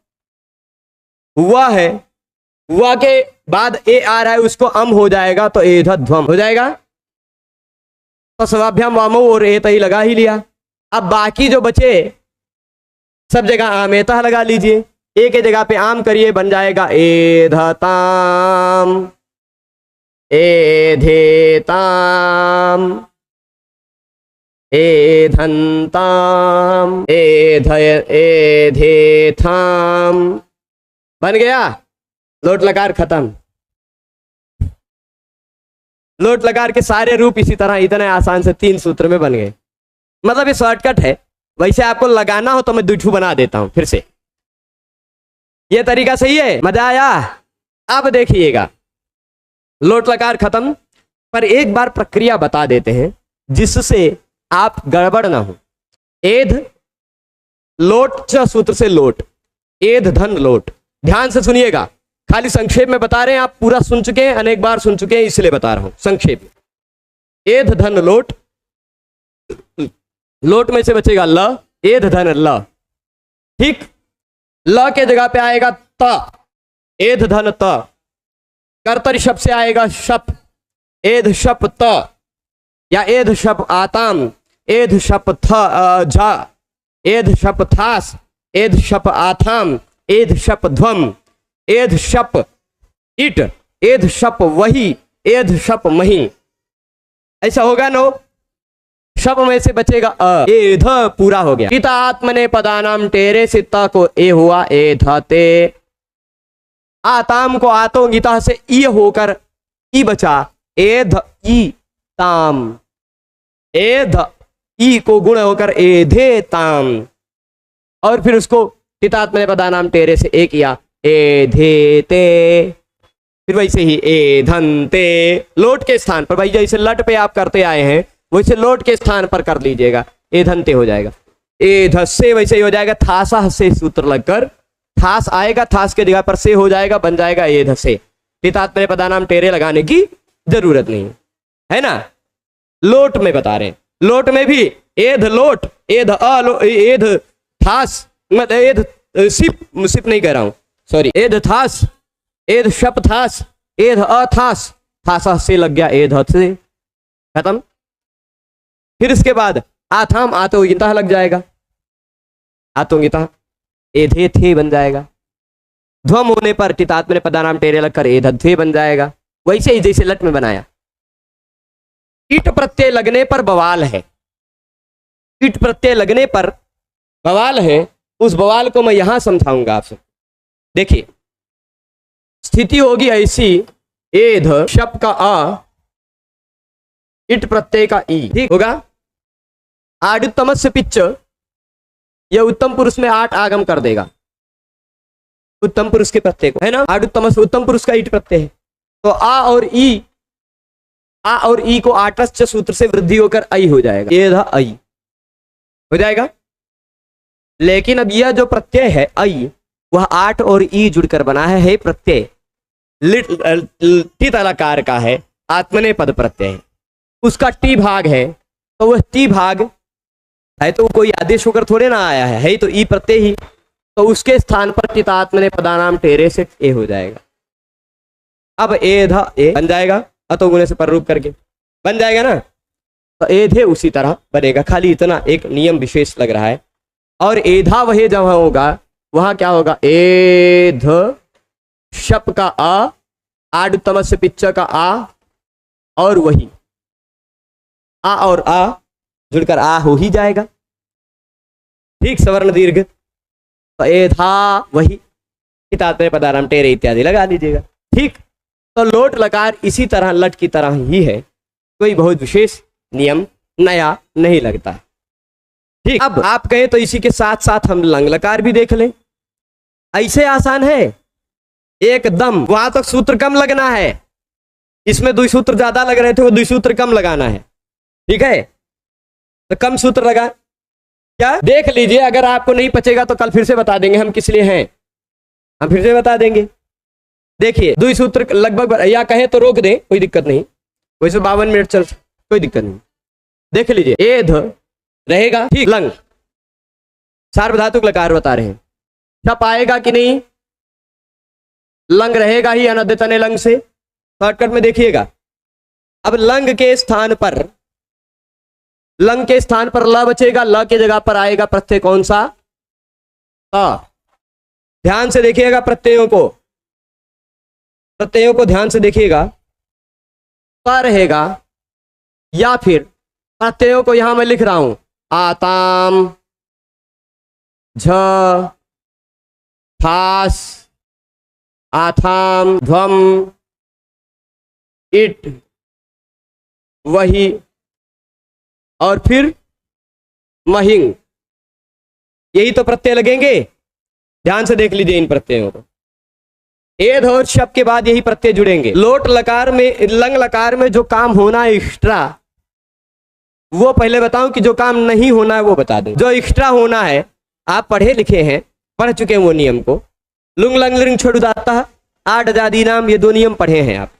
व है, व के बाद ए आ रहा है, उसको अम हो जाएगा, तो ए ध ध्वम हो जाएगा। तो सवाभ्याम वामौ और ए तई लगा ही लिया। अब बाकी जो बचे सब जगह आमेता लगा लीजिए, ए के जगह पे आम करिए, बन जाएगा ए धताम, ए धेताम, ए धन्ताम, ए धेथाम, बन गया। लोट लकार खत्म। लोट लकार के सारे रूप इसी तरह इतने आसान से 3 सूत्र में बन गए। मतलब ये शॉर्टकट है, वैसे आपको लगाना हो तो मैं दूठू बना देता हूं फिर से। ये तरीका सही है, मजा आया। अब देखिएगा लोट लकार खत्म, पर एक बार प्रक्रिया बता देते हैं जिससे आप गड़बड़ ना हो। एध लोट च सूत्र से लोट, एध धन लोट, ध्यान से सुनिएगा, खाली संक्षेप में बता रहे हैं, आप पूरा सुन चुके हैं, अनेक बार सुन चुके हैं, इसलिए बता रहा हूं संक्षेप में। एध धन लोट, लोट में से बचेगा ल, एध धन ल, ठीक। ल के जगह पे आएगा त, एध धन त, कर्तरी शब्द से आएगा शप, एध शप त, या एध शप आताम, एध शप थ झा, एध शप थास, एध शप आथाम, एध शप ध्वम, एध शप इट, एध शप वही, एध शप मही। ऐसा होगा नो। शप में से बचेगा अ, एध पूरा हो गया। गीता आत्मने पदानाम टेरे सित्ता को ए हुआ एध ते, आताम को आतो गीता से ई होकर ई बचा, एध ई ताम, एध ई को गुण होकर एधे ताम, और फिर उसको पितात्मने पदानाम टेरे से ए किया, एधे ते, फिर वैसे ही ए धनते। लोट के स्थान पर भाई जैसे लट पे आप करते आए हैं वैसे लोट के स्थान पर कर लीजिएगा, ए धनते हो जाएगा। ए धस्से वैसे ही हो जाएगा, थासा हसे सूत्र लगकर थास आएगा, थास के जगह पर से हो जाएगा, बन जाएगा ए धसे। पितात्मने पदानाम टेरे लगाने की जरूरत नहीं है ना। लोट में बता रहे हैं, लोट में भी एध लोट, एध एध थास, मतलब एध सिप नहीं कह रहा हूं, सॉरी, एध थास, एध शप थास, एध अथास, थासा से लग गया एध से, खत्म। फिर इसके बाद आथाम, आतोगिता लग जाएगा, आतोगिता, एधे थे बन जाएगा। ध्वम होने पर टितात्मने पदानाम टेरे लगकर एधध्वे बन जाएगा। वैसे ही जैसे लट में बनाया। ईट प्रत्यय लगने पर बवाल है, ईट प्रत्यय लगने पर बवाल है। उस बवाल को मैं यहां समझाऊंगा आपसे। देखिए, स्थिति होगी ऐसी, एध शप का आ, इट प्रत्यय का ई, ठीक होगा। आडुत्तमस्य पिच्च, यह उत्तम पुरुष में 8 आगम कर देगा, उत्तम पुरुष के प्रत्यय को, है ना। आडुत्तमस्य उत्तम पुरुष का ईट प्रत्यय है, तो आ और ई को आटस्च सूत्र से वृद्धि होकर आई हो जाएगा, एध आई हो जाएगा। लेकिन अब यह जो प्रत्यय है आई, वह 8 और ई जुड़कर बना है प्रत्यय, टित अलकार का है, आत्मने पद प्रत्यय है, उसका टी भाग है, तो वह टी भाग है तो कोई आदेश होकर थोड़े ना आया है तो ई प्रत्यय ही, तो उसके स्थान पर टितात्मने पदानाम टेरे से ए हो जाएगा। अब एधा ए बन जाएगा, अतो गुणे से पररूप करके बन जाएगा ना, तो एधे उसी तरह बनेगा, खाली इतना एक नियम विशेष लग रहा है। और एधा वही जब होगा वहां क्या होगा, एध शप का आ, आडुत्तमस्य पिच्च का आ, और वही आ और आ जुड़कर आ हो ही जाएगा, ठीक, सवर्ण दीर्घ। तो एधा वही, टितात्मने पदानाम टेरे इत्यादि लगा दीजिएगा, ठीक। तो लोट लकार इसी तरह लट की तरह ही है, कोई बहुत विशेष नियम नया नहीं लगता, ठीक। अब आप कहें तो इसी के साथ साथ हम लंग लकार भी देख लें, ऐसे आसान है एकदम। वहां तक सूत्र कम लगना है, इसमें द्विसूत्र ज्यादा लग रहे थे, वो द्विसूत्र कम लगाना है, ठीक है। तो कम सूत्र लगा, क्या देख लीजिए, अगर आपको नहीं पचेगा तो कल फिर से बता देंगे हम किस लिए हैं, हम फिर से बता देंगे। देखिए द्विसूत्र लगभग, या कहे तो रोक दें, कोई दिक्कत नहीं, वैसे 52 मिनट चल, कोई दिक्कत नहीं। देख लीजिए, एध रहेगा, ठीक, लंग सार्वधातुक लकार बता रहे हैं, छप आएगा कि नहीं, लंग रहेगा ही अनद्यतने लंग से, शॉर्टकट में देखिएगा। अब लंग के स्थान पर, लंग के स्थान पर ल बचेगा, ल के जगह पर आएगा प्रत्यय कौन सा, अ। ध्यान से देखिएगा प्रत्ययों को, प्रत्ययों को ध्यान से देखिएगा, क रहेगा, या फिर प्रत्ययों को यहां मैं लिख रहा हूं, आताम, झ, थास, आथाम, ध्वम, इट, वही, और फिर महिंग, यही तो प्रत्यय लगेंगे। ध्यान से देख लीजिए इन प्रत्ययों को, एध और शब्द के बाद यही प्रत्यय जुड़ेंगे। लोट लकार में, लंग लकार में जो काम होना है एक्स्ट्रा, वो पहले बताऊं कि जो काम नहीं होना है वो बता दूं। जो एक्स्ट्रा होना है, आप पढ़े लिखे हैं, पढ़ चुके हैं वो नियम को, लुंग लंग लिंग छोड़ुदाता, 8 आजादी नाम, ये 2 नियम पढ़े हैं आप।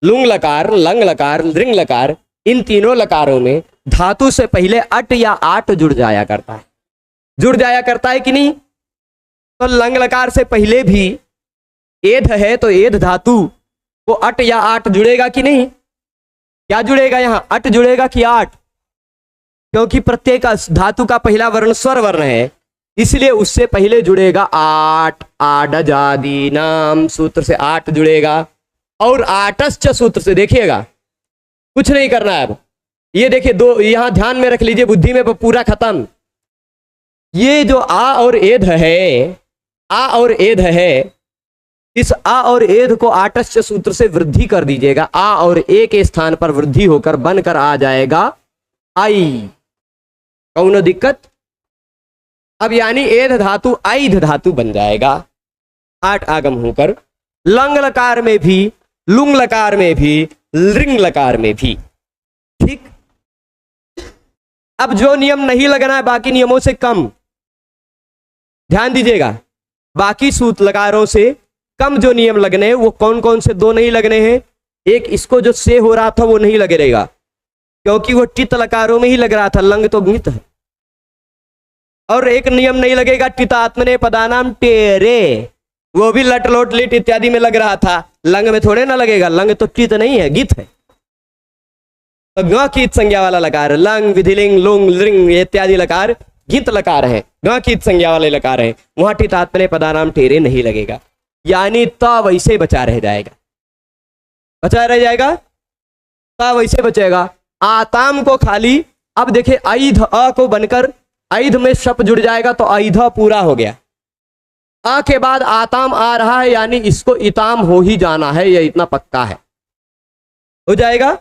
लुंग लकार, लंग लकार, लिंग लकार, इन तीनों लकारों में धातु से पहले अट या आट जुड़ जाया करता है, जुड़ जाया करता है कि नहीं। तो लंग लकार से पहले भी एध है तो एध धातु को अट या आट जुड़ेगा कि नहीं, क्या जुड़ेगा, यहां अट जुड़ेगा कि आट, क्योंकि प्रत्येक धातु का पहला वर्ण स्वर वर्ण है, इसलिए उससे पहले जुड़ेगा आट, आडजादी नाम सूत्र से आट जुड़ेगा, और आटश्च सूत्र से, देखिएगा कुछ नहीं करना है अब, ये देखिए 2 यहां ध्यान में रख लीजिए, बुद्धि में पूरा खत्म। ये जो आ और एध है, आ और एध है, इस आ और एध को आटश्च सूत्र से वृद्धि कर दीजिएगा, आ और ए के स्थान पर वृद्धि होकर बनकर आ जाएगा आई, कौनो दिक्कत। अब यानी एध धातु आइध धातु बन जाएगा, 8 आगम होकर, लंग लकार में भी, लुंग लकार में भी, लिंग लकार में भी, ठीक। अब जो नियम नहीं लगना है बाकी नियमों से कम, ध्यान दीजिएगा, बाकी सूत्र लकारों से कम जो नियम लगने हैं वो कौन कौन से 2 नहीं लगने हैं। एक इसको जो से हो रहा था वो नहीं लगेगा, क्योंकि वो टित लकारों में ही लग रहा था, लंग तो गीत है। और एक नियम नहीं लगेगा टितात्मने पदानाम टेरे, वो भी लट लोट लिट इत्यादि में लग रहा था, लंग में थोड़े ना लगेगा, लंग तो टित नहीं है, गीत है। तो ग कीत संज्ञा वाला लकार, लंग विधिलिंग लुंग लिंग इत्यादि लकार गीत लकार है, ग कीत संज्ञा वाले लकार है, वहां टितात्मने पदानाम ठेरे नहीं लगेगा, यानी त वैसे बचा रह जाएगा, बचा रह जाएगा, त वैसे बचेगा। आताम को खाली, अब देखिए ऐध अ को बनकर ऐध में शप जुड़ जाएगा तो ऐध पूरा हो गया। अ के बाद आताम आ रहा है, यानी इसको इताम हो ही जाना है, यह इतना पक्का है, हो जाएगा।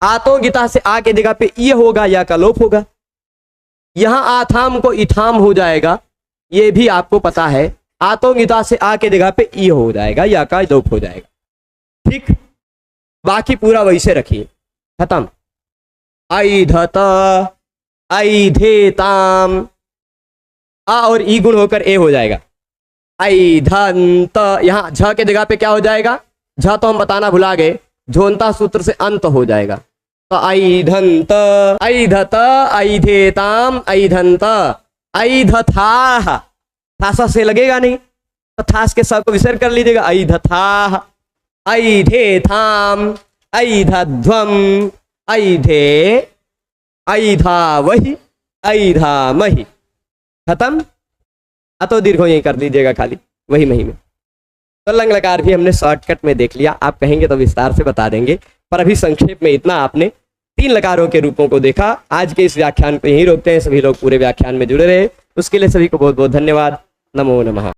आतो गीता से आ के जगह पे ये होगा, या का लोप होगा। यहां आथाम को इथाम हो जाएगा, ये भी आपको पता है। आतो गीता से आ के जगह पे ये हो जाएगा, या का लोप हो जाएगा। ठीक, बाकी पूरा वैसे रखिए, खत्म। ऐधत ऐधेताम, आ और ई गुण होकर ए हो जाएगा। ऐधंत, यहां झ के जगह पे क्या हो जाएगा, झ तो हम बताना भुला गए, झोंता सूत्र से अंत हो जाएगा। तो ऐधंत ऐधत ऐधेताम ऐधंत ऐधथाह, थासा से लगेगा नहीं तो थास के सब को विसर्ग कर लीजिएगा। ऐधथाह ऐधेथाम ऐधध्वम ऐधे ऐधावहि ऐधामहि, खत्म। अतो दीर्घ यही कर दीजिएगा खाली, वही मही में। तो लंग लकार भी हमने शॉर्टकट में देख लिया, आप कहेंगे तो विस्तार से बता देंगे, पर अभी संक्षेप में इतना आपने 3 लकारों के रूपों को देखा। आज के इस व्याख्यान को यहीं रोकते हैं, सभी लोग पूरे व्याख्यान में जुड़े रहे, उसके लिए सभी को बहुत बहुत धन्यवाद। नमो नमः।